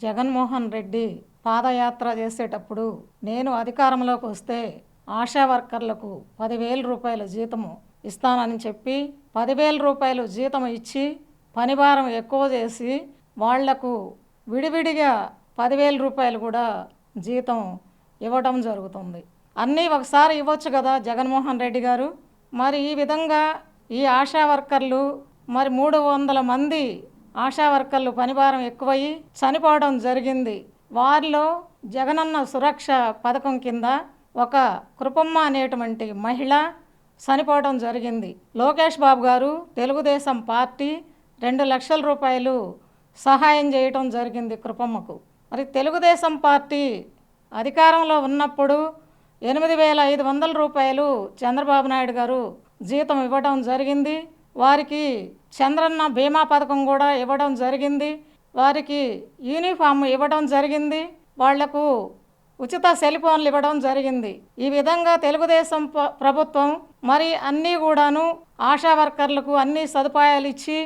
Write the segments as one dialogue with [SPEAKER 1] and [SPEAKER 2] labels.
[SPEAKER 1] జగన్మోహన్ రెడ్డి పాదయాత్ర చేసేటప్పుడు నేను అధికారంలోకి వస్తే ఆశా వర్కర్లకు 10,000 రూపాయల జీతము ఇస్తానని చెప్పి 10,000 రూపాయలు జీతం ఇచ్చి పనిభారం ఎక్కువ చేసి వాళ్లకు విడివిడిగా 10,000 రూపాయలు కూడా జీతం ఇవ్వడం జరుగుతుంది. అన్నీ ఒకసారి ఇవ్వచ్చు కదా జగన్మోహన్ రెడ్డి గారు. మరి ఈ విధంగా ఈ ఆశా వర్కర్లు మరి 300 మంది ఆశా వర్కర్లు పనిభారం ఎక్కువయ్యి చనిపోవడం జరిగింది. వారిలో జగనన్న సురక్ష పథకం కింద ఒక కృపమ్మ అనేటువంటి మహిళ చనిపోవడం జరిగింది. లోకేష్ బాబు గారు తెలుగుదేశం పార్టీ 2 లక్షల రూపాయలు సహాయం చేయటం జరిగింది కృపమ్మకు. మరి తెలుగుదేశం పార్టీ అధికారంలో ఉన్నప్పుడు 8,500 రూపాయలు చంద్రబాబు నాయుడు గారు జీతం ఇవ్వడం జరిగింది. వారికి చంద్రన్న బీమా పథకం కూడా ఇవ్వడం జరిగింది. వారికి యూనిఫామ్ ఇవ్వడం జరిగింది. వాళ్లకు ఉచిత సెల్ ఫోన్లు ఇవ్వడం జరిగింది. ఈ విధంగా తెలుగుదేశం ప్రభుత్వం మరి అన్నీ కూడాను ఆశా వర్కర్లకు అన్ని సదుపాయాలు ఇచ్చి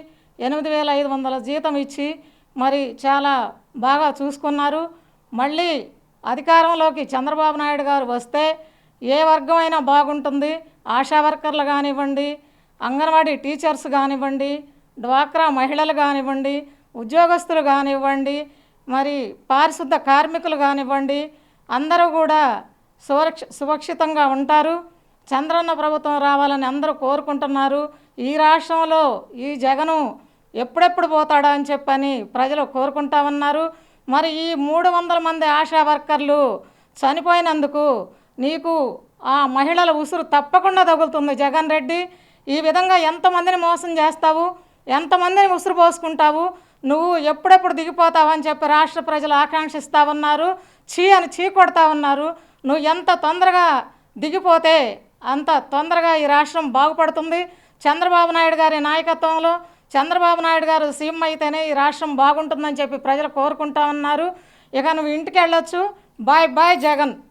[SPEAKER 1] 8,500 జీతం ఇచ్చి మరి చాలా బాగా చూసుకున్నారు. మళ్ళీ అధికారంలోకి చంద్రబాబు నాయుడు గారు వస్తే ఏ వర్గమైనా బాగుంటుంది. ఆశా వర్కర్లు కానివ్వండి, అంగన్వాడీ టీచర్స్ కానివ్వండి, డ్వాక్రా మహిళలు కానివ్వండి, ఉద్యోగస్తులు కానివ్వండి, మరి పారిశుద్ధ కార్మికులు కానివ్వండి, అందరూ కూడా సురక్షితంగా ఉంటారు. చంద్రన్న ప్రభుత్వం రావాలని అందరూ కోరుకుంటున్నారు. ఈ రాష్ట్రంలో ఈ జగను ఎప్పుడెప్పుడు పోతాడా అని చెప్పని ప్రజలు కోరుకుంటా ఉన్నారు. మరి ఈ 300 మంది ఆశా వర్కర్లు చనిపోయినందుకు నీకు ఆ మహిళల ఉసురు తప్పకుండా తగులుతుంది జగన్ రెడ్డి. ఈ విధంగా ఎంతమందిని మోసం చేస్తావు, ఎంతమందిని ఉసురు పోసుకుంటావు, నువ్వు ఎప్పుడెప్పుడు దిగిపోతావు అని చెప్పి రాష్ట్ర ప్రజలు ఆకాంక్షిస్తూ ఉన్నారు. చీ కొడతా ఉన్నారు. నువ్వు ఎంత తొందరగా దిగిపోతే అంత తొందరగా ఈ రాష్ట్రం బాగుపడుతుంది. చంద్రబాబు నాయుడు గారి నాయకత్వంలో చంద్రబాబు నాయుడు గారు సీఎం అయితేనే ఈ రాష్ట్రం బాగుంటుందని చెప్పి ప్రజలు కోరుకుంటా ఉన్నారు. ఇక నువ్వు ఇంటికి వెళ్ళొచ్చు. Bye bye Jagan.